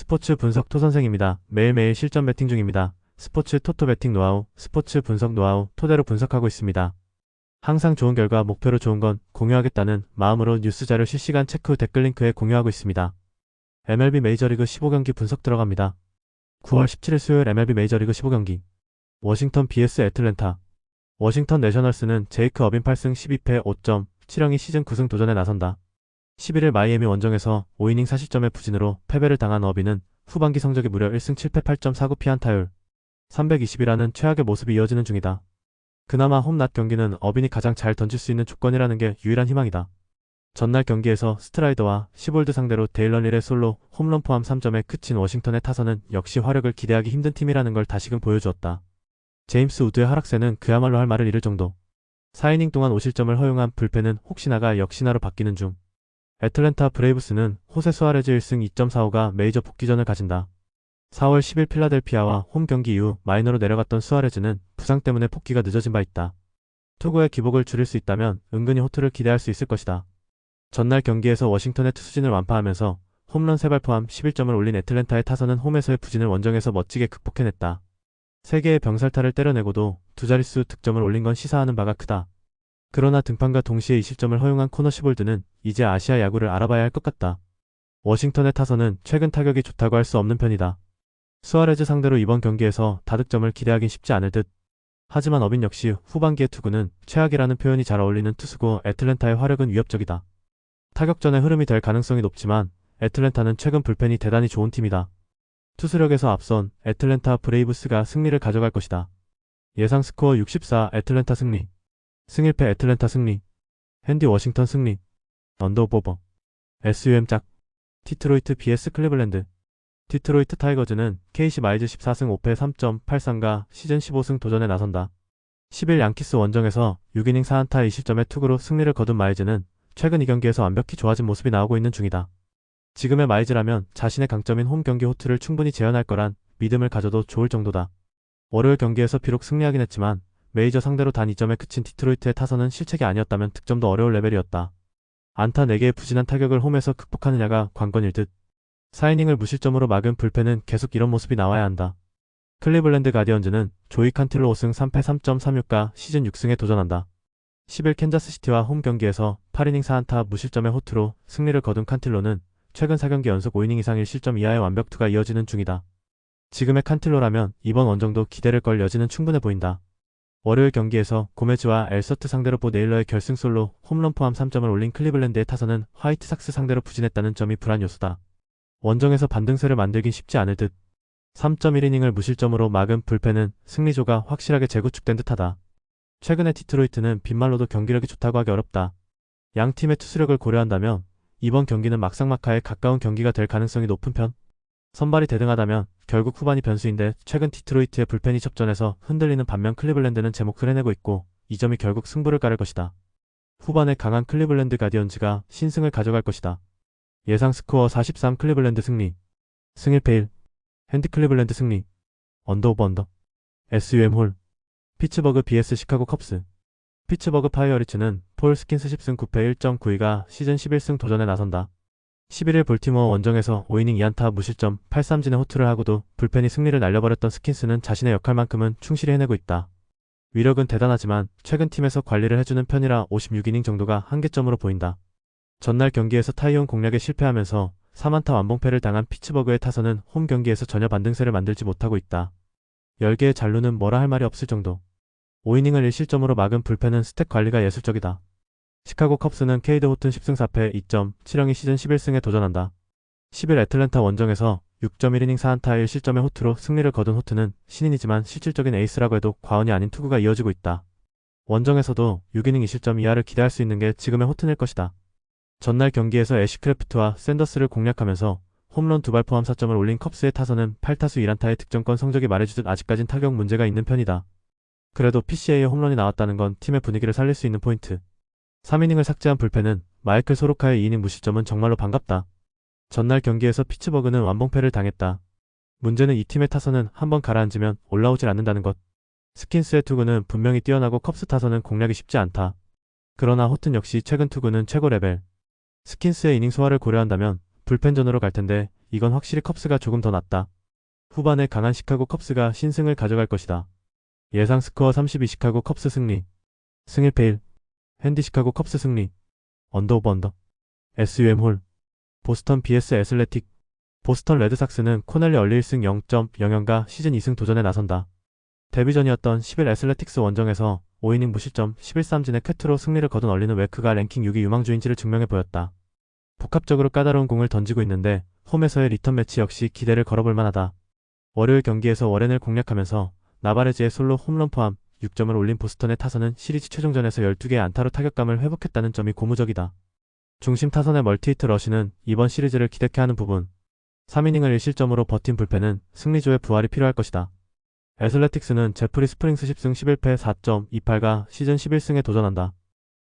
스포츠 분석 토선생입니다. 매일매일 실전 배팅 중입니다. 스포츠 토토 배팅 노하우, 스포츠 분석 노하우 토대로 분석하고 있습니다. 항상 좋은 결과 목표로 좋은 건 공유하겠다는 마음으로 뉴스 자료 실시간 체크 후 댓글 링크에 공유하고 있습니다. MLB 메이저리그 15경기 분석 들어갑니다. 9월 17일 수요일 MLB 메이저리그 15경기 워싱턴 vs 애틀랜타. 워싱턴 내셔널스는 제이크 어빈 8승 12패 5점, 7형이 시즌 9승 도전에 나선다. 11일 마이애미 원정에서 5이닝 4실점의 부진으로 패배를 당한 어빈은 후반기 성적이 무려 1승 7패 8.49 피안타율 320이라는 최악의 모습이 이어지는 중이다. 그나마 홈낮 경기는 어빈이 가장 잘 던질 수 있는 조건이라는 게 유일한 희망이다. 전날 경기에서 스트라이더와 시볼드 상대로 데일런 릴의 솔로 홈런 포함 3점에 그친 워싱턴의 타선은 역시 화력을 기대하기 힘든 팀이라는 걸 다시금 보여주었다. 제임스 우드의 하락세는 그야말로 할 말을 잃을 정도. 4이닝 동안 5실점을 허용한 불펜은 혹시나가 역시나로 바뀌는 중. 애틀랜타 브레이브스는 호세 수아레즈 1승 2.45가 메이저 복귀전을 가진다. 4월 10일 필라델피아와 홈 경기 이후 마이너로 내려갔던 수아레즈는 부상 때문에 복귀가 늦어진 바 있다. 투구의 기복을 줄일 수 있다면 은근히 호투를 기대할 수 있을 것이다. 전날 경기에서 워싱턴의 투수진을 완파하면서 홈런 3발 포함 11점을 올린 애틀랜타의 타선은 홈에서의 부진을 원정에서 멋지게 극복해냈다. 3개의 병살타를 때려내고도 두 자릿수 득점을 올린 건 시사하는 바가 크다. 그러나 등판과 동시에 2실점을 허용한 코너 시볼드는 이제 아시아 야구를 알아봐야 할 것 같다. 워싱턴의 타선은 최근 타격이 좋다고 할 수 없는 편이다. 수아레즈 상대로 이번 경기에서 다득점을 기대하긴 쉽지 않을 듯. 하지만 어빈 역시 후반기의 투구는 최악이라는 표현이 잘 어울리는 투수고 애틀랜타의 화력은 위협적이다. 타격전의 흐름이 될 가능성이 높지만 애틀랜타는 최근 불펜이 대단히 좋은 팀이다. 투수력에서 앞선 애틀랜타 브레이브스가 승리를 가져갈 것이다. 예상 스코어 64 애틀랜타 승리. 승1패 애틀랜타 승리. 핸디 워싱턴 승리. 언더오버. SUM 짝. 디트로이트 vs 클리블랜드. 디트로이트 타이거즈는 KC 마이즈 14승 5패 3.83가 시즌 15승 도전에 나선다. 10일 양키스 원정에서 6이닝 4안타 2실점의 투구로 승리를 거둔 마이즈는 최근 2경기에서 완벽히 좋아진 모습이 나오고 있는 중이다. 지금의 마이즈라면 자신의 강점인 홈 경기 호투를 충분히 재현할 거란 믿음을 가져도 좋을 정도다. 월요일 경기에서 비록 승리하긴 했지만 메이저 상대로 단 2점에 그친 디트로이트의 타선은 실책이 아니었다면 득점도 어려울 레벨이었다. 안타 4개의 부진한 타격을 홈에서 극복하느냐가 관건일 듯. 4이닝을 무실점으로 막은 불펜은 계속 이런 모습이 나와야 한다. 클리블랜드 가디언즈는 조이 칸틸로 5승 3패 3.36가 시즌 6승에 도전한다. 10일 캔자스시티와 홈 경기에서 8이닝 4안타 무실점의 호투로 승리를 거둔 칸틸로는 최근 4경기 연속 5이닝 이상 1실점 이하의 완벽투가 이어지는 중이다. 지금의 칸틸로라면 이번 원정도 기대를 걸 여지는 충분해 보인다. 월요일 경기에서 고메즈와 엘서트 상대로 보 네일러의 결승 솔로 홈런 포함 3점을 올린 클리블랜드의 타선은 화이트삭스 상대로 부진했다는 점이 불안 요소다. 원정에서 반등세를 만들긴 쉽지 않을 듯. 3.1이닝을 무실점으로 막은 불펜은 승리조가 확실하게 재구축된 듯하다. 최근에 디트로이트는 빈말로도 경기력이 좋다고 하기 어렵다. 양 팀의 투수력을 고려한다면 이번 경기는 막상막하에 가까운 경기가 될 가능성이 높은 편. 선발이 대등하다면 결국 후반이 변수인데 최근 디트로이트의 불펜이 접전에서 흔들리는 반면 클리블랜드는 제몫을 해내고 있고 이 점이 결국 승부를 가를 것이다. 후반에 강한 클리블랜드 가디언즈가 신승을 가져갈 것이다. 예상 스코어 43 클리블랜드 승리. 승1패 1. 핸디 클리블랜드 승리. 언더오버 언더. SUM 홀. 피츠버그 vs 시카고 컵스. 피츠버그 파이어리츠는 폴 스킨스 10승 9패 1.92가 시즌 11승 도전에 나선다. 11일 볼티모어 원정에서 5이닝 2안타 무실점 8삼진의 호투를 하고도 불펜이 승리를 날려버렸던 스킨스는 자신의 역할만큼은 충실히 해내고 있다. 위력은 대단하지만 최근 팀에서 관리를 해주는 편이라 56이닝 정도가 한계점으로 보인다. 전날 경기에서 타이온 공략에 실패하면서 3안타 완봉패를 당한 피츠버그의 타선은 홈 경기에서 전혀 반등세를 만들지 못하고 있다. 10개의 잔루는 뭐라 할 말이 없을 정도. 5이닝을 1실점으로 막은 불펜은 스택 관리가 예술적이다. 시카고 컵스는 케이드 호튼 10승 4패 2.7형이 시즌 11승에 도전한다. 10일 애틀랜타 원정에서 6.1이닝 4안타 1실점의 호투로 승리를 거둔 호튼은 신인이지만 실질적인 에이스라고 해도 과언이 아닌 투구가 이어지고 있다. 원정에서도 6이닝 2실점 이하를 기대할 수 있는 게 지금의 호튼일 것이다. 전날 경기에서 애쉬크래프트와 샌더스를 공략하면서 홈런 2발 포함 4점을 올린 컵스의 타선은 8타수 1안타의 득점권 성적이 말해주듯 아직까진 타격 문제가 있는 편이다. 그래도 PCA의 홈런이 나왔다는 건 팀의 분위기를 살릴 수 있는 포인트. 3이닝을 삭제한 불펜은 마이클 소로카의 2이닝 무실점은 정말로 반갑다. 전날 경기에서 피츠버그는 완봉패를 당했다. 문제는 이 팀의 타선은 한번 가라앉으면 올라오질 않는다는 것. 스킨스의 투구는 분명히 뛰어나고 컵스 타선은 공략이 쉽지 않다. 그러나 호튼 역시 최근 투구는 최고 레벨. 스킨스의 이닝 소화를 고려한다면 불펜전으로 갈 텐데 이건 확실히 컵스가 조금 더 낫다. 후반에 강한 시카고 컵스가 신승을 가져갈 것이다. 예상 스코어 32 시카고 컵스 승리. 승 1패 1. 핸디 시카고 컵스 승리. 언더 오브 언더. SUM 홀. 보스턴 vs 애슬레틱. 보스턴 레드삭스는 코넬리 얼리 1승 0.00가 시즌 2승 도전에 나선다. 데뷔전이었던 10일 애슬레틱스 원정에서 5이닝 무실점 11삼진의 쾌투로 승리를 거둔 얼리는 웨크가 랭킹 6위 유망주인지를 증명해 보였다. 복합적으로 까다로운 공을 던지고 있는데 홈에서의 리턴 매치 역시 기대를 걸어볼 만하다. 월요일 경기에서 워렌을 공략하면서 나바레즈의 솔로 홈런 포함 6점을 올린 보스턴의 타선은 시리즈 최종전에서 12개의 안타로 타격감을 회복했다는 점이 고무적이다. 중심 타선의 멀티히트 러시는 이번 시리즈를 기대케 하는 부분. 3이닝을 1실점으로 버틴 불펜은 승리조의 부활이 필요할 것이다. 애슬레틱스는 제프리 스프링스 10승 11패 4.28가 시즌 11승에 도전한다.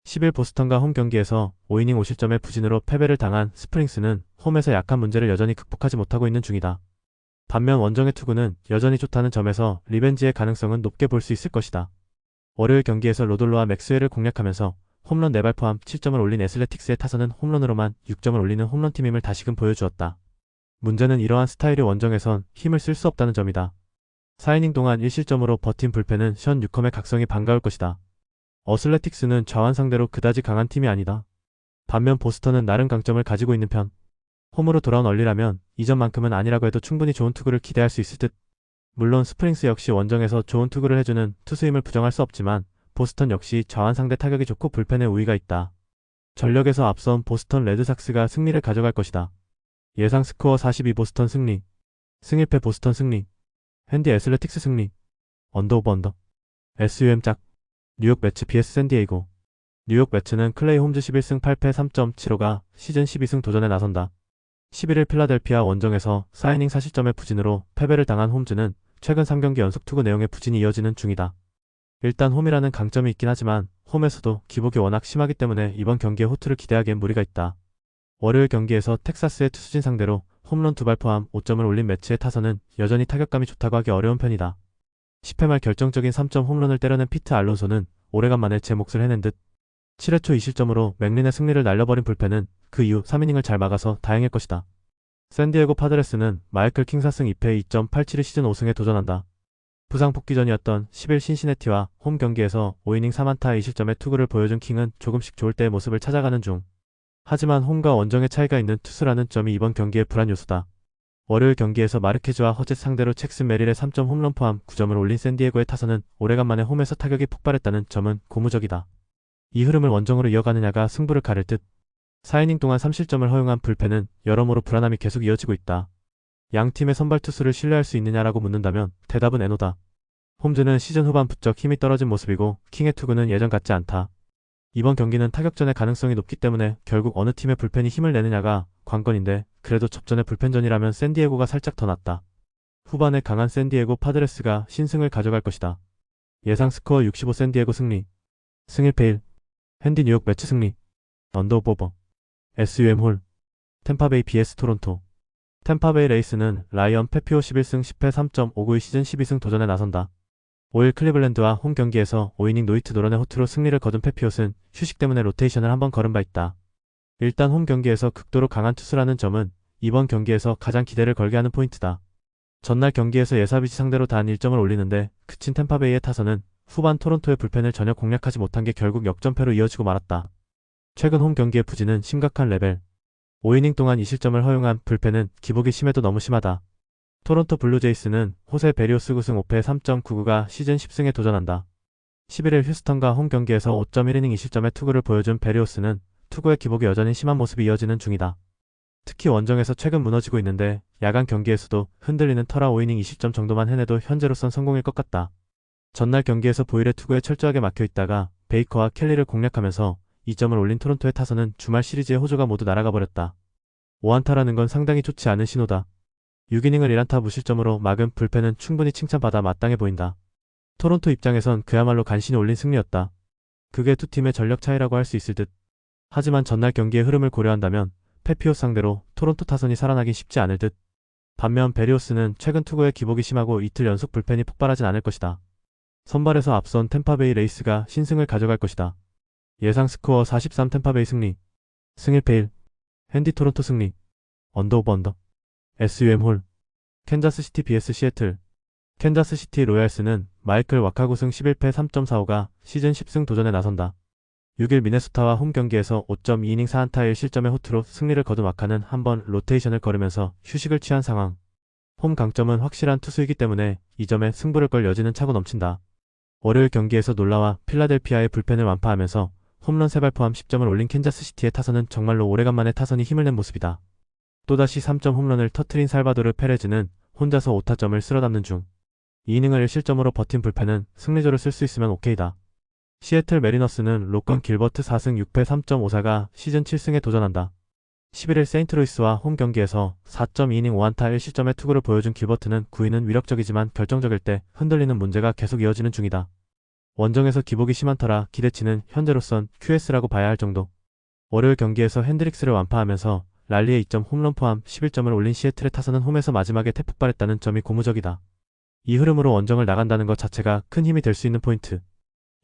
10일 보스턴과 홈 경기에서 5이닝 5실점의 부진으로 패배를 당한 스프링스는 홈에서 약한 문제를 여전히 극복하지 못하고 있는 중이다. 반면 원정의 투구는 여전히 좋다는 점에서 리벤지의 가능성은 높게 볼 수 있을 것이다. 월요일 경기에서 로돌로와 맥스웰을 공략하면서 홈런 4발 포함 7점을 올린 애슬레틱스의 타선은 홈런으로만 6점을 올리는 홈런팀임을 다시금 보여주었다. 문제는 이러한 스타일의 원정에선 힘을 쓸 수 없다는 점이다. 4이닝 동안 1실점으로 버틴 불펜은 션 뉴컴의 각성이 반가울 것이다. 어슬레틱스는 좌완 상대로 그다지 강한 팀이 아니다. 반면 보스턴은 나름 강점을 가지고 있는 편. 홈으로 돌아온 얼리라면 이전만큼은 아니라고 해도 충분히 좋은 투구를 기대할 수 있을 듯. 물론 스프링스 역시 원정에서 좋은 투구를 해주는 투수임을 부정할 수 없지만 보스턴 역시 좌완 상대 타격이 좋고 불펜에 우위가 있다. 전력에서 앞선 보스턴 레드삭스가 승리를 가져갈 것이다. 예상 스코어 42 보스턴 승리. 승 1패 보스턴 승리. 핸디 애슬레틱스 승리. 언더 오브 언더. SUM 짝. 뉴욕 매츠 vs 샌디에이고. 뉴욕 매츠는 클레이 홈즈 11승 8패 3.75가 시즌 12승 도전에 나선다. 11일 필라델피아 원정에서 4이닝 4실점의 부진으로 패배를 당한 홈즈는 최근 3경기 연속 투구 내용의 부진이 이어지는 중이다. 일단 홈이라는 강점이 있긴 하지만 홈에서도 기복이 워낙 심하기 때문에 이번 경기에 호투를 기대하기엔 무리가 있다. 월요일 경기에서 텍사스의 투수진 상대로 홈런 2발 포함 5점을 올린 매치의 타선은 여전히 타격감이 좋다고 하기 어려운 편이다. 10회 말 결정적인 3점 홈런을 때려낸 피트 알론소는 오래간만에 제 몫을 해낸 듯. 7회 초 2실점으로 맥린의 승리를 날려버린 불펜은 그 이후 3이닝을 잘 막아서 다행일 것이다. 샌디에고 파드레스는 마이클 킹 4승 2패 2.87의 시즌 5승에 도전한다. 부상 복귀전이었던 10일 신시내티와 홈 경기에서 5이닝 3안타 2실점의 투구를 보여준 킹은 조금씩 좋을 때의 모습을 찾아가는 중. 하지만 홈과 원정의 차이가 있는 투수라는 점이 이번 경기의 불안 요소다. 월요일 경기에서 마르케즈와 허젯 상대로 잭슨 메릴의 3점 홈런 포함 9점을 올린 샌디에고의 타선은 오래간만에 홈에서 타격이 폭발했다는 점은 고무적이다. 이 흐름을 원정으로 이어가느냐가 승부를 가릴 듯. 4이닝 동안 3실점을 허용한 불펜은 여러모로 불안함이 계속 이어지고 있다. 양 팀의 선발 투수를 신뢰할 수 있느냐라고 묻는다면 대답은 에노다. 홈즈는 시즌 후반 부쩍 힘이 떨어진 모습이고 킹의 투구는 예전 같지 않다. 이번 경기는 타격전의 가능성이 높기 때문에 결국 어느 팀의 불펜이 힘을 내느냐가 관건인데 그래도 접전의 불펜전이라면 샌디에고가 살짝 더 낫다. 후반에 강한 샌디에고 파드레스가 신승을 가져갈 것이다. 예상 스코어 65 샌디에고 승리. 승 1패 1. 핸디 뉴욕 매치 승리. 언더 오브 오버. SUM 홀. 템파베이 vs 토론토. 템파베이 레이스는 라이언 페피오 11승 10패 3.59의 시즌 12승 도전에 나선다. 5일 클리블랜드와 홈 경기에서 5이닝 노히트 노런의 호투로 승리를 거둔 페피옷은 휴식 때문에 로테이션을 한번 걸은 바 있다. 일단 홈 경기에서 극도로 강한 투수라는 점은 이번 경기에서 가장 기대를 걸게 하는 포인트다. 전날 경기에서 예사비지 상대로 단 1점을 올리는데 그친 템파베이의 타선은 후반 토론토의 불펜을 전혀 공략하지 못한 게 결국 역전패로 이어지고 말았다. 최근 홈 경기의 부진은 심각한 레벨. 5이닝 동안 2실점을 허용한 불펜은 기복이 심해도 너무 심하다. 토론토 블루제이스는 호세 베리오스 9승 5패 3.99가 시즌 10승에 도전한다. 11일 휴스턴과 홈 경기에서 5.1이닝 2실점의 투구를 보여준 베리오스는 투구의 기복이 여전히 심한 모습이 이어지는 중이다. 특히 원정에서 최근 무너지고 있는데 야간 경기에서도 흔들리는 터라 5이닝 2실점 정도만 해내도 현재로선 성공일 것 같다. 전날 경기에서 보일의 투구에 철저하게 막혀있다가 베이커와 켈리를 공략하면서 2점을 올린 토론토의 타선은 주말 시리즈의 호조가 모두 날아가 버렸다. 5안타라는 건 상당히 좋지 않은 신호다. 6이닝을 1안타 무실점으로 막은 불펜은 충분히 칭찬받아 마땅해 보인다. 토론토 입장에선 그야말로 간신히 올린 승리였다. 그게 두 팀의 전력 차이라고 할 수 있을 듯. 하지만 전날 경기의 흐름을 고려한다면 페피오 상대로 토론토 타선이 살아나긴 쉽지 않을 듯. 반면 베리오스는 최근 투구에 기복이 심하고 이틀 연속 불펜이 폭발하진 않을 것이다. 선발에서 앞선 템파베이 레이스가 신승을 가져갈 것이다. 예상 스코어 43 템파베이 승리. 승 1패 1. 핸디 토론토 승리. 언더 오브 언더. SUM 캔자스시티 vs 시애틀. 캔자스시티 로얄스는 마이클 와카구승 11패 3.45가 시즌 10승 도전에 나선다. 6일 미네소타와 홈 경기에서 5.2이닝 4안타 1실점의 호투로 승리를 거둔 와카는 한번 로테이션을 걸으면서 휴식을 취한 상황. 홈 강점은 확실한 투수이기 때문에 이 점에 승부를 걸 여지는 차고 넘친다. 월요일 경기에서 놀라와 필라델피아의 불펜을 완파하면서 홈런 3발 포함 10점을 올린 캔자스시티의 타선은 정말로 오래간만에 타선이 힘을 낸 모습이다. 또다시 3점 홈런을 터트린 살바도르 페레즈는 혼자서 5타점을 쓸어담는 중. 2이닝을 1실점으로 버틴 불펜은 승리조를 쓸 수 있으면 오케이다. 시애틀 메리너스는 로건 길버트 4승 6패 3.54가 시즌 7승에 도전한다. 11일 세인트루이스와 홈 경기에서 4.2이닝 5안타 1실점의 투구를 보여준 길버트는 9위는 위력적이지만 결정적일 때 흔들리는 문제가 계속 이어지는 중이다. 원정에서 기복이 심한 터라 기대치는 현재로선 QS라고 봐야 할 정도. 월요일 경기에서 핸드릭스를 완파하면서 랄리의 2점 홈런 포함 11점을 올린 시애틀의 타선은 홈에서 마지막에 태폭발했다는 점이 고무적이다. 이 흐름으로 원정을 나간다는 것 자체가 큰 힘이 될 수 있는 포인트.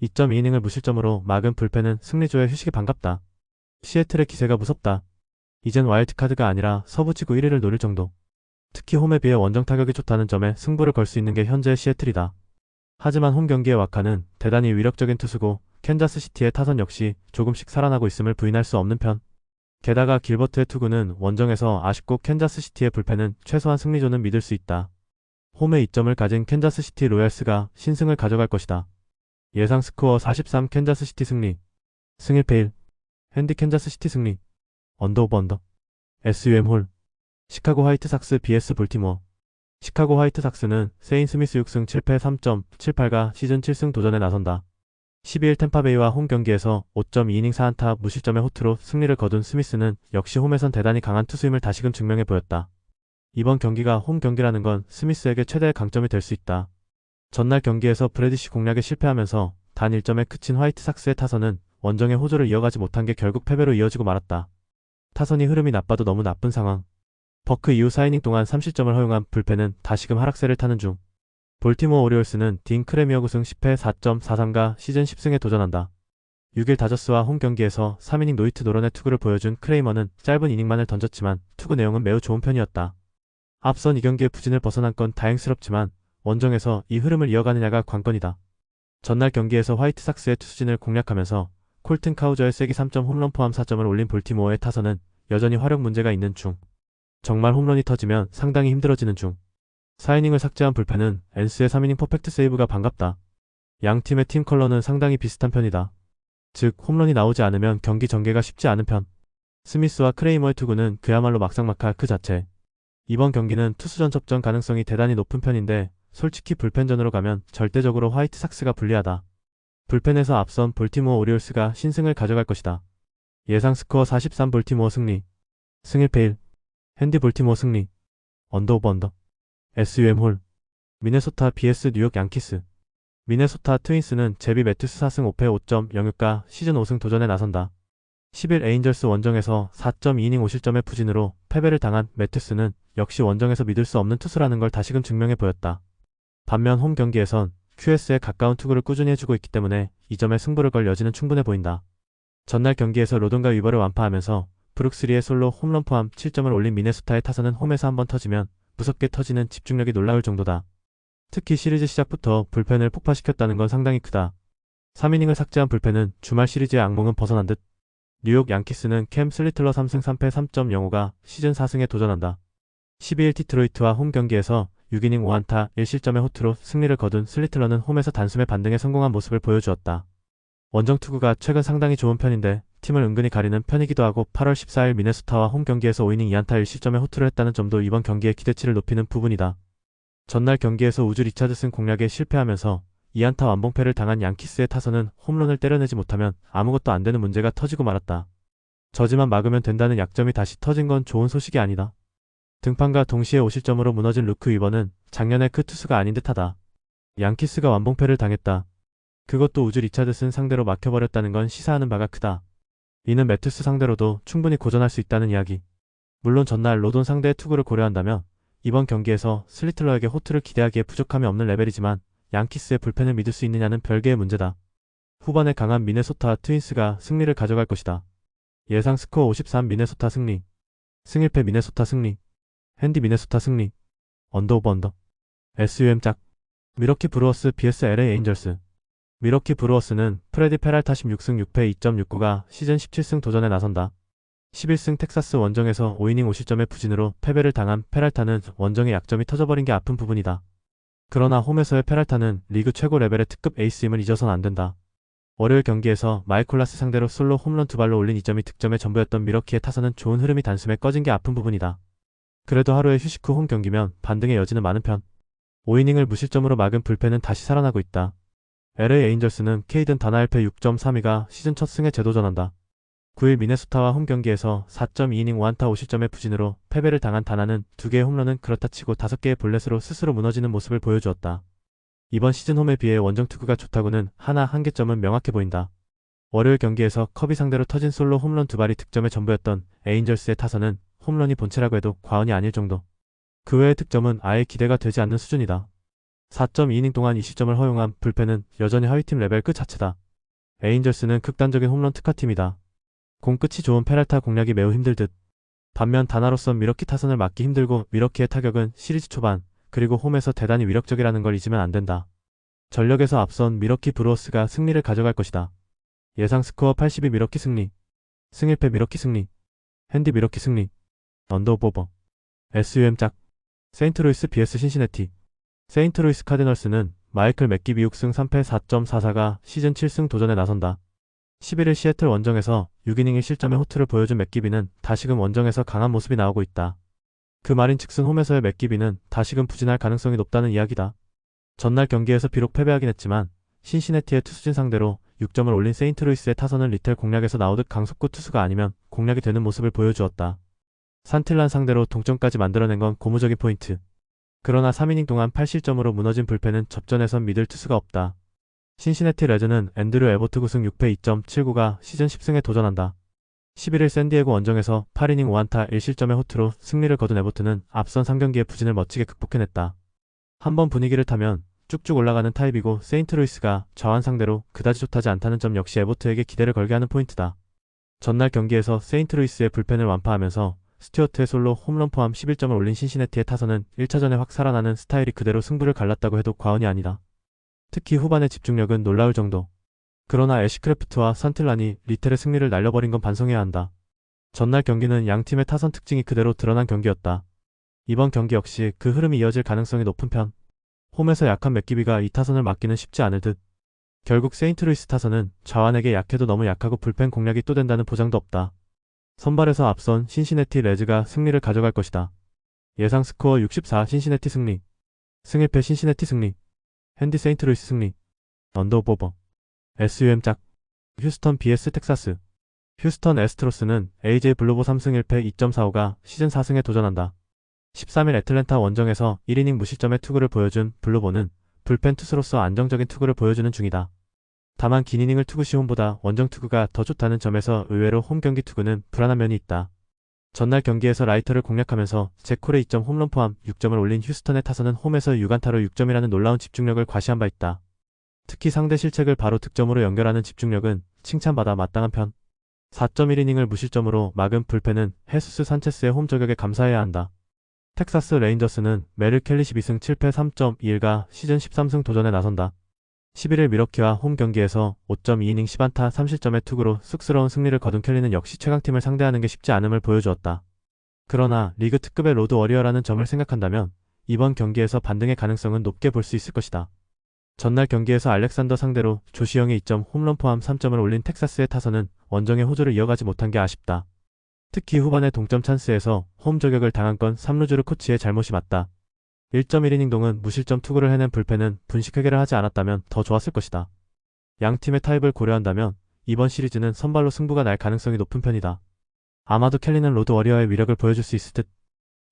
2.2이닝을 무실점으로 막은 불펜은 승리조의 휴식이 반갑다. 시애틀의 기세가 무섭다. 이젠 와일드카드가 아니라 서부지구 1위를 노릴 정도. 특히 홈에 비해 원정 타격이 좋다는 점에 승부를 걸 수 있는 게 현재의 시애틀이다. 하지만 홈 경기의 와카는 대단히 위력적인 투수고 캔자스시티의 타선 역시 조금씩 살아나고 있음을 부인할 수 없는 편. 게다가 길버트의 투구는 원정에서 아쉽고 캔자스시티의 불펜은 최소한 승리조는 믿을 수 있다. 홈에 2점을 가진 캔자스시티 로얄스가 신승을 가져갈 것이다. 예상 스코어 43 캔자스시티 승리. 승 1패 1. 핸디 캔자스시티 승리. 언더 오버 언더. SUM 시카고 화이트삭스 vs 볼티모어. 시카고 화이트삭스는 세인 스미스 6승 7패 3.78가 시즌 7승 도전에 나선다. 12일 템파베이와 홈 경기에서 5.2이닝 4안타 무실점의 호투로 승리를 거둔 스미스는 역시 홈에선 대단히 강한 투수임을 다시금 증명해 보였다. 이번 경기가 홈 경기라는 건 스미스에게 최대의 강점이 될 수 있다. 전날 경기에서 브래디시 공략에 실패하면서 단 1점에 그친 화이트삭스의 타선은 원정의 호조를 이어가지 못한 게 결국 패배로 이어지고 말았다. 타선이 흐름이 나빠도 너무 나쁜 상황. 버크 이후 4이닝 동안 3실점을 허용한 불펜은 다시금 하락세를 타는 중. 볼티모어 오리올스는 딘 크레미어구승 10패 4.43가 시즌 10승에 도전한다. 6일 다저스와 홈 경기에서 3이닝 노히트 노런의 투구를 보여준 크레이머는 짧은 이닝만을 던졌지만 투구 내용은 매우 좋은 편이었다. 앞선 이 경기의 부진을 벗어난 건 다행스럽지만 원정에서 이 흐름을 이어가느냐가 관건이다. 전날 경기에서 화이트삭스의 투수진을 공략하면서 콜튼 카우저의 쐐기 3점 홈런 포함 4점을 올린 볼티모어의 타선은 여전히 화력 문제가 있는 중. 정말 홈런이 터지면 상당히 힘들어지는 중. 4이닝을 삭제한 불펜은 엔스의 3이닝 퍼펙트 세이브가 반갑다. 양 팀의 팀 컬러는 상당히 비슷한 편이다. 즉 홈런이 나오지 않으면 경기 전개가 쉽지 않은 편. 스미스와 크레이머의 투구는 그야말로 막상막하 그 자체. 이번 경기는 투수전 접전 가능성이 대단히 높은 편인데 솔직히 불펜전으로 가면 절대적으로 화이트삭스가 불리하다. 불펜에서 앞선 볼티모어 오리올스가 신승을 가져갈 것이다. 예상 스코어 43 볼티모어 승리. 승 1패 1. 핸디 볼티모어 승리. 언더 오버 언더. SUM 미네소타 vs 뉴욕 양키스. 미네소타 트윈스는 제비 매튜스 4승 5패 5.06가 시즌 5승 도전에 나선다. 10일 에인절스 원정에서 4.2이닝 5실점의 부진으로 패배를 당한 매튜스는 역시 원정에서 믿을 수 없는 투수라는 걸 다시금 증명해 보였다. 반면 홈 경기에선 QS에 가까운 투구를 꾸준히 해주고 있기 때문에 이 점에 승부를 걸 여지는 충분해 보인다. 전날 경기에서 로돈과 위버를 완파하면서 브룩스리의 솔로 홈런 포함 7점을 올린 미네소타의 타선은 홈에서 한번 터지면 무섭게 터지는 집중력이 놀라울 정도다. 특히 시리즈 시작부터 불펜을 폭파시켰다는 건 상당히 크다. 3이닝을 삭제한 불펜은 주말 시리즈의 악몽은 벗어난 듯. 뉴욕 양키스는 캠 슬리틀러 3승 3패 3.05가 시즌 4승에 도전한다. 12일 디트로이트와 홈 경기에서 6이닝 5안타 1실점의 호투로 승리를 거둔 슬리틀러는 홈에서 단숨에 반등에 성공한 모습을 보여주었다. 원정 투구가 최근 상당히 좋은 편인데 팀을 은근히 가리는 편이기도 하고 8월 14일 미네소타와 홈 경기에서 5이닝 2안타 1실점의 호투를 했다는 점도 이번 경기의 기대치를 높이는 부분이다. 전날 경기에서 우즈 리차드슨 공략에 실패하면서 2안타 완봉패를 당한 양키스의 타선은 홈런을 때려내지 못하면 아무것도 안 되는 문제가 터지고 말았다. 저지만 막으면 된다는 약점이 다시 터진 건 좋은 소식이 아니다. 등판과 동시에 5실점으로 무너진 루크 위버는 작년의 그 투수가 아닌 듯하다. 양키스가 완봉패를 당했다. 그것도 우즈 리차드슨 상대로 막혀버렸다는 건 시사하는 바가 크다. 이는 매튜스 상대로도 충분히 고전할 수 있다는 이야기. 물론 전날 로돈 상대의 투구를 고려한다면 이번 경기에서 슬리틀러에게 호투를 기대하기에 부족함이 없는 레벨이지만 양키스의 불펜을 믿을 수 있느냐는 별개의 문제다. 후반에 강한 미네소타 트윈스가 승리를 가져갈 것이다. 예상 스코어 53 미네소타 승리. 승 1패 미네소타 승리. 핸디 미네소타 승리. 언더 오버 언더. SUM 짝. 미러키 브루어스 vs LA 에인절스. 미러키 브루어스는 프레디 페랄타 16승 6패 2.69가 시즌 17승 도전에 나선다. 11승 텍사스 원정에서 5이닝 5실점의 부진으로 패배를 당한 페랄타는 원정의 약점이 터져버린 게 아픈 부분이다. 그러나 홈에서의 페랄타는 리그 최고 레벨의 특급 에이스임을 잊어선 안 된다. 월요일 경기에서 마이콜라스 상대로 솔로 홈런 2발로 올린 2점이 득점의 전부였던 미러키의 타선은 좋은 흐름이 단숨에 꺼진 게 아픈 부분이다. 그래도 하루의 휴식 후 홈 경기면 반등의 여지는 많은 편. 5이닝을 무실점으로 막은 불펜은 다시 살아나고 있다. LA 에인절스는 케이든 다나 1패 6.32가 시즌 첫 승에 재도전한다. 9일 미네소타와 홈 경기에서 4.2이닝 5안타 5실점의 부진으로 패배를 당한 다나는 2개의 홈런은 그렇다 치고 5개의 볼넷으로 스스로 무너지는 모습을 보여주었다. 이번 시즌 홈에 비해 원정 투구가 좋다고는 하나 한계점은 명확해 보인다. 월요일 경기에서 커비 상대로 터진 솔로 홈런 2발이 득점의 전부였던 에인절스의 타선은 홈런이 본체라고 해도 과언이 아닐 정도. 그 외의 득점은 아예 기대가 되지 않는 수준이다. 4.2이닝 동안 2실점을 허용한 불펜은 여전히 하위팀 레벨 그 자체다. 에인절스는 극단적인 홈런 특화팀이다. 공 끝이 좋은 페랄타 공략이 매우 힘들 듯. 반면 다나로선 미러키 타선을 막기 힘들고 미러키의 타격은 시리즈 초반 그리고 홈에서 대단히 위력적이라는 걸 잊으면 안 된다. 전력에서 앞선 미러키 브루어스가 승리를 가져갈 것이다. 예상 스코어 82 미러키 승리. 승1패 미러키 승리. 핸디 미러키 승리. 언더 오버. SUM 짝. 세인트루이스 vs 신시내티. 세인트루이스 카디널스는 마이클 맥기비 6승 3패 4.44가 시즌 7승 도전에 나선다. 11일 시애틀 원정에서 6이닝 1실점의 호투를 보여준 맥기비는 다시금 원정에서 강한 모습이 나오고 있다. 그 말인즉슨 홈에서의 맥기비는 다시금 부진할 가능성이 높다는 이야기다. 전날 경기에서 비록 패배하긴 했지만 신시내티의 투수진 상대로 6점을 올린 세인트루이스의 타선은 리텔 공략에서 나오듯 강속구 투수가 아니면 공략이 되는 모습을 보여주었다. 산틸란 상대로 동점까지 만들어낸 건 고무적인 포인트. 그러나 3이닝 동안 8실점으로 무너진 불펜은 접전에선 믿을 투수가 없다. 신시내티 레즈는 앤드류 에보트 9승 6패 2.79가 시즌 10승에 도전한다. 11일 샌디에고 원정에서 8이닝 5안타 1실점의 호투로 승리를 거둔 에보트는 앞선 3경기의 부진을 멋지게 극복해냈다. 한번 분위기를 타면 쭉쭉 올라가는 타입이고 세인트루이스가 좌완 상대로 그다지 좋다지 않다는 점 역시 에보트에게 기대를 걸게 하는 포인트다. 전날 경기에서 세인트루이스의 불펜을 완파하면서 스튜어트의 솔로 홈런 포함 11점을 올린 신시내티의 타선은 1차전에 확 살아나는 스타일이 그대로 승부를 갈랐다고 해도 과언이 아니다. 특히 후반의 집중력은 놀라울 정도. 그러나 애쉬크래프트와 산틸란이 리텔의 승리를 날려버린 건 반성해야 한다. 전날 경기는 양팀의 타선 특징이 그대로 드러난 경기였다. 이번 경기 역시 그 흐름이 이어질 가능성이 높은 편. 홈에서 약한 맥기비가 이 타선을 막기는 쉽지 않을 듯. 결국 세인트루이스 타선은 좌완에게 약해도 너무 약하고 불펜 공략이 또 된다는 보장도 없다. 선발에서 앞선 신시내티 레즈가 승리를 가져갈 것이다. 예상 스코어 64 신시내티 승리. 승1패 신시내티 승리. 핸디 세인트루이스 승리. 언더 오버. SUM 짝. 휴스턴 vs 텍사스. 휴스턴 애스트로스는 AJ 블루보 3승 1패 2.45가 시즌 4승에 도전한다. 13일 애틀랜타 원정에서 1이닝 무실점의 투구를 보여준 블루보는 불펜 투수로서 안정적인 투구를 보여주는 중이다. 다만 긴 이닝을 투구 시 홈보다 원정 투구가 더 좋다는 점에서 의외로 홈 경기 투구는 불안한 면이 있다. 전날 경기에서 라이터를 공략하면서 제콜의 2점 홈런 포함 6점을 올린 휴스턴의 타선은 홈에서 6안타로 6점이라는 놀라운 집중력을 과시한 바 있다. 특히 상대 실책을 바로 득점으로 연결하는 집중력은 칭찬받아 마땅한 편. 4.1이닝을 무실점으로 막은 불펜은 헤수스 산체스의 홈 저격에 감사해야 한다. 텍사스 레인저스는 메릴 켈리 12승 7패 3.21가 시즌 13승 도전에 나선다. 11일 미러키와 홈 경기에서 5.2이닝 10안타 3실점의 투구로 쑥스러운 승리를 거둔 켈리는 역시 최강팀을 상대하는 게 쉽지 않음을 보여주었다. 그러나 리그 특급의 로드 워리어라는 점을 생각한다면 이번 경기에서 반등의 가능성은 높게 볼 수 있을 것이다. 전날 경기에서 알렉산더 상대로 조시영의 2점 홈런 포함 3점을 올린 텍사스의 타선은 원정의 호조를 이어가지 못한 게 아쉽다. 특히 후반의 동점 찬스에서 홈 저격을 당한 건 삼루주르 코치의 잘못이 맞다. 1.1이닝 동은 무실점 투구를 해낸 불펜은 분식 회개를 하지 않았다면 더 좋았을 것이다. 양팀의 타입을 고려한다면 이번 시리즈는 선발로 승부가 날 가능성이 높은 편이다. 아마도 켈리는 로드 워리어의 위력을 보여줄 수 있을 듯.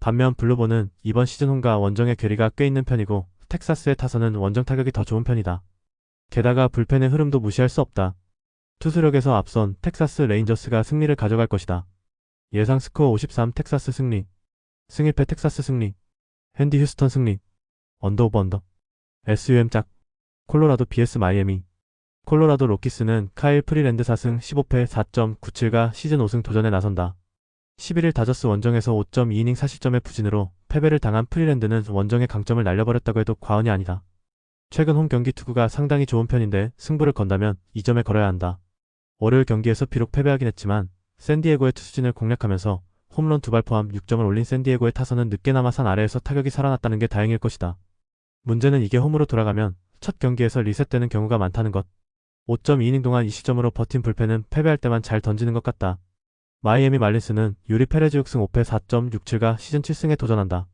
반면 블루보는 이번 시즌 홈과 원정의 괴리가 꽤 있는 편이고 텍사스의 타선은 원정 타격이 더 좋은 편이다. 게다가 불펜의 흐름도 무시할 수 없다. 투수력에서 앞선 텍사스 레인저스가 승리를 가져갈 것이다. 예상 스코어 53 텍사스 승리. 승1패 텍사스 승리. 핸디 휴스턴 승리. 언더 오버 언더. SUM 짝. 콜로라도 vs 마이애미. 콜로라도 로키스는 카일 프리랜드 4승 15패 4.97가 시즌 5승 도전에 나선다. 11일 다저스 원정에서 5.2이닝 4실점의 부진으로 패배를 당한 프리랜드는 원정의 강점을 날려버렸다고 해도 과언이 아니다. 최근 홈 경기 투구가 상당히 좋은 편인데 승부를 건다면 2점에 걸어야 한다. 월요일 경기에서 비록 패배하긴 했지만 샌디에고의 투수진을 공략하면서 홈런 2발 포함 6점을 올린 샌디에고의 타선은 늦게나마 산 아래에서 타격이 살아났다는 게 다행일 것이다. 문제는 이게 홈으로 돌아가면 첫 경기에서 리셋되는 경우가 많다는 것. 5.2이닝 동안 2실점으로 버틴 불펜은 패배할 때만 잘 던지는 것 같다. 마이애미 말린스는 유리 페레즈 6승 5패 4.67가 시즌 7승에 도전한다.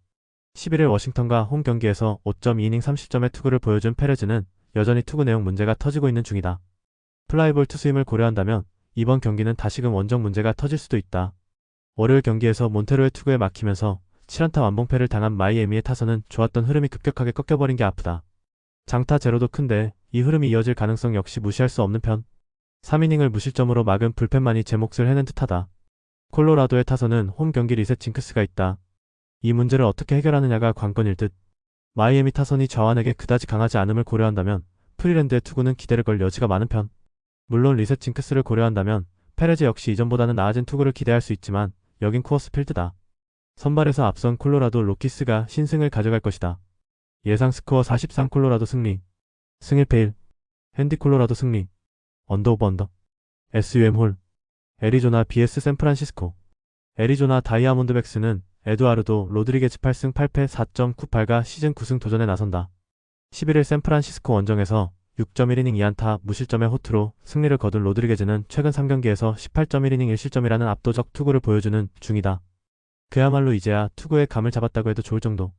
11일 워싱턴과 홈 경기에서 5.2이닝 30점의 투구를 보여준 페레즈는 여전히 투구 내용 문제가 터지고 있는 중이다. 플라이볼 투수임을 고려한다면 이번 경기는 다시금 원정 문제가 터질 수도 있다. 월요일 경기에서 몬테로의 투구에 막히면서 7안타 완봉패를 당한 마이애미의 타선은 좋았던 흐름이 급격하게 꺾여버린 게 아프다. 장타 제로도 큰데 이 흐름이 이어질 가능성 역시 무시할 수 없는 편. 3이닝을 무실점으로 막은 불펜만이 제 몫을 해낸 듯하다. 콜로라도의 타선은 홈 경기 리셋 징크스가 있다. 이 문제를 어떻게 해결하느냐가 관건일 듯. 마이애미 타선이 좌완에게 그다지 강하지 않음을 고려한다면 프리랜드의 투구는 기대를 걸 여지가 많은 편. 물론 리셋 징크스를 고려한다면 페레즈 역시 이전보다는 나아진 투구를 기대할 수 있지만 여긴 코어스 필드다. 선발에서 앞선 콜로라도 로키스가 신승을 가져갈 것이다. 예상 스코어 43 콜로라도 승리. 승 1패 1. 핸디 콜로라도 승리. 언더 오버 언더. SUM 홀. 애리조나 vs 샌프란시스코. 애리조나 다이아몬드백스는 에두아르도 로드리게즈 8승 8패 4.98가 시즌 9승 도전에 나선다. 11일 샌프란시스코 원정에서 6.1이닝 2안타 무실점의 호투로 승리를 거둔 로드리게즈는 최근 3경기에서 18.1이닝 1실점이라는 압도적 투구를 보여주는 중이다. 그야말로 이제야 투구의 감을 잡았다고 해도 좋을 정도.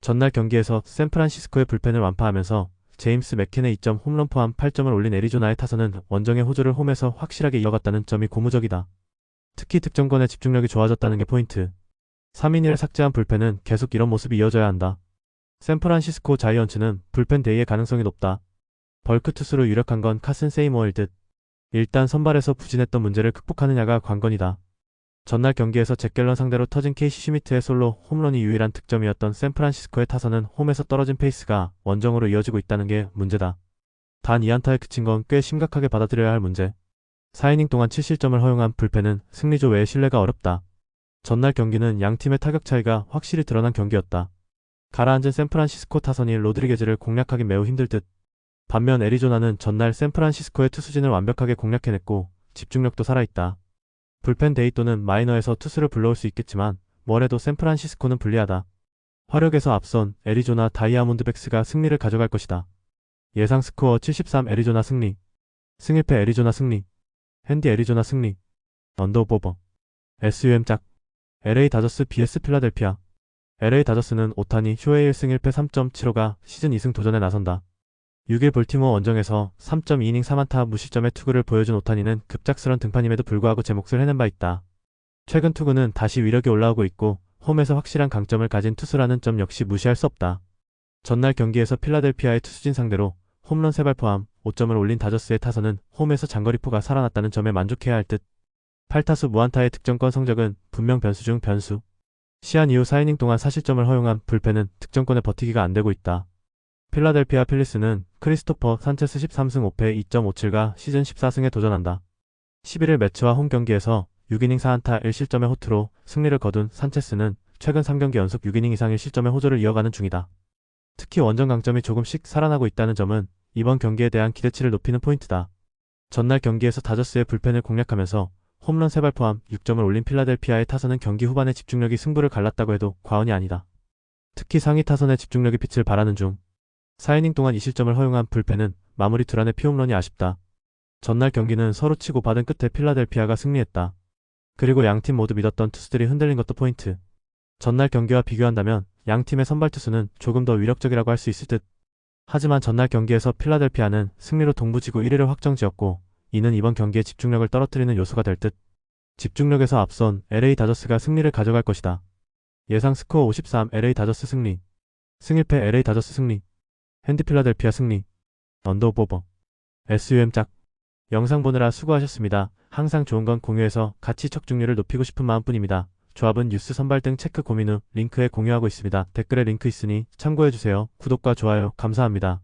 전날 경기에서 샌프란시스코의 불펜을 완파하면서 제임스 맥켄의 2점 홈런 포함 8점을 올린 애리조나의 타선은 원정의 호조를 홈에서 확실하게 이어갔다는 점이 고무적이다. 특히 득점권의 집중력이 좋아졌다는 게 포인트. 3이닝을 삭제한 불펜은 계속 이런 모습이 이어져야 한다. 샌프란시스코 자이언츠는 불펜 데이의 가능성이 높다. 벌크 투수로 유력한 건 카슨 세이머일 듯. 일단 선발에서 부진했던 문제를 극복하느냐가 관건이다. 전날 경기에서 잭 갤런 상대로 터진 케이시 슈미트의 솔로 홈런이 유일한 득점이었던 샌프란시스코의 타선은 홈에서 떨어진 페이스가 원정으로 이어지고 있다는 게 문제다. 단 2안타에 그친 건 꽤 심각하게 받아들여야 할 문제. 4이닝 동안 7실점을 허용한 불펜은 승리조 외에 신뢰가 어렵다. 전날 경기는 양팀의 타격 차이가 확실히 드러난 경기였다. 가라앉은 샌프란시스코 타선이 로드리게즈를 공략하기 매우 힘들 듯. 반면 애리조나는 전날 샌프란시스코의 투수진을 완벽하게 공략해냈고 집중력도 살아있다. 불펜 데이 또는 마이너에서 투수를 불러올 수 있겠지만 뭐래도 샌프란시스코는 불리하다. 화력에서 앞선 애리조나 다이아몬드백스가 승리를 가져갈 것이다. 예상 스코어 73 애리조나 승리. 승 1패 애리조나 승리. 핸디 애리조나 승리. 언더 오버. SUM 짝. LA 다저스 vs 필라델피아. LA 다저스는 오타니 쇼헤이 1승 1패 3.75가 시즌 2승 도전에 나선다. 6일 볼티모어 원정에서 3.2이닝 3안타 무실점의 투구를 보여준 오타니는 급작스런 등판임에도 불구하고 제 몫을 해낸 바 있다. 최근 투구는 다시 위력이 올라오고 있고 홈에서 확실한 강점을 가진 투수라는 점 역시 무시할 수 없다. 전날 경기에서 필라델피아의 투수진 상대로 홈런 3발 포함 5점을 올린 다저스의 타선은 홈에서 장거리포가 살아났다는 점에 만족해야 할 듯. 8타수 무안타의 득점권 성적은 분명 변수 중 변수. 시한 이후 4이닝 동안 4실점을 허용한 불펜은 득점권에 버티기가 안되고 있다. 필라델피아 필리스는 크리스토퍼 산체스 13승 5패 2.57가 시즌 14승에 도전한다. 11일 매츠와 홈 경기에서 6이닝 4안타 1실점의 호투로 승리를 거둔 산체스는 최근 3경기 연속 6이닝 이상 1실점의 호조를 이어가는 중이다. 특히 원정 강점이 조금씩 살아나고 있다는 점은 이번 경기에 대한 기대치를 높이는 포인트다. 전날 경기에서 다저스의 불펜을 공략하면서 홈런 3발 포함 6점을 올린 필라델피아의 타선은 경기 후반에 집중력이 승부를 갈랐다고 해도 과언이 아니다. 특히 상위 타선의 집중력이 빛을 발하는 중 4이닝 동안 2실점을 허용한 불펜은 마무리 두란의 피홈런이 아쉽다. 전날 경기는 서로 치고 받은 끝에 필라델피아가 승리했다. 그리고 양팀 모두 믿었던 투수들이 흔들린 것도 포인트. 전날 경기와 비교한다면 양팀의 선발 투수는 조금 더 위력적이라고 할 수 있을 듯. 하지만 전날 경기에서 필라델피아는 승리로 동부지구 1위를 확정지었고 이는 이번 경기의 집중력을 떨어뜨리는 요소가 될 듯. 집중력에서 앞선 LA 다저스가 승리를 가져갈 것이다. 예상 스코어 53 LA 다저스 승리. 승 1패 LA 다저스 승리. 핸디 필라델피아 승리. 언더 오버. SUM 짝. 영상 보느라 수고하셨습니다. 항상 좋은 건 공유해서 가치 척중률을 높이고 싶은 마음뿐입니다. 조합은 뉴스 선발 등 체크 고민 후 링크에 공유하고 있습니다. 댓글에 링크 있으니 참고해주세요. 구독과 좋아요 감사합니다.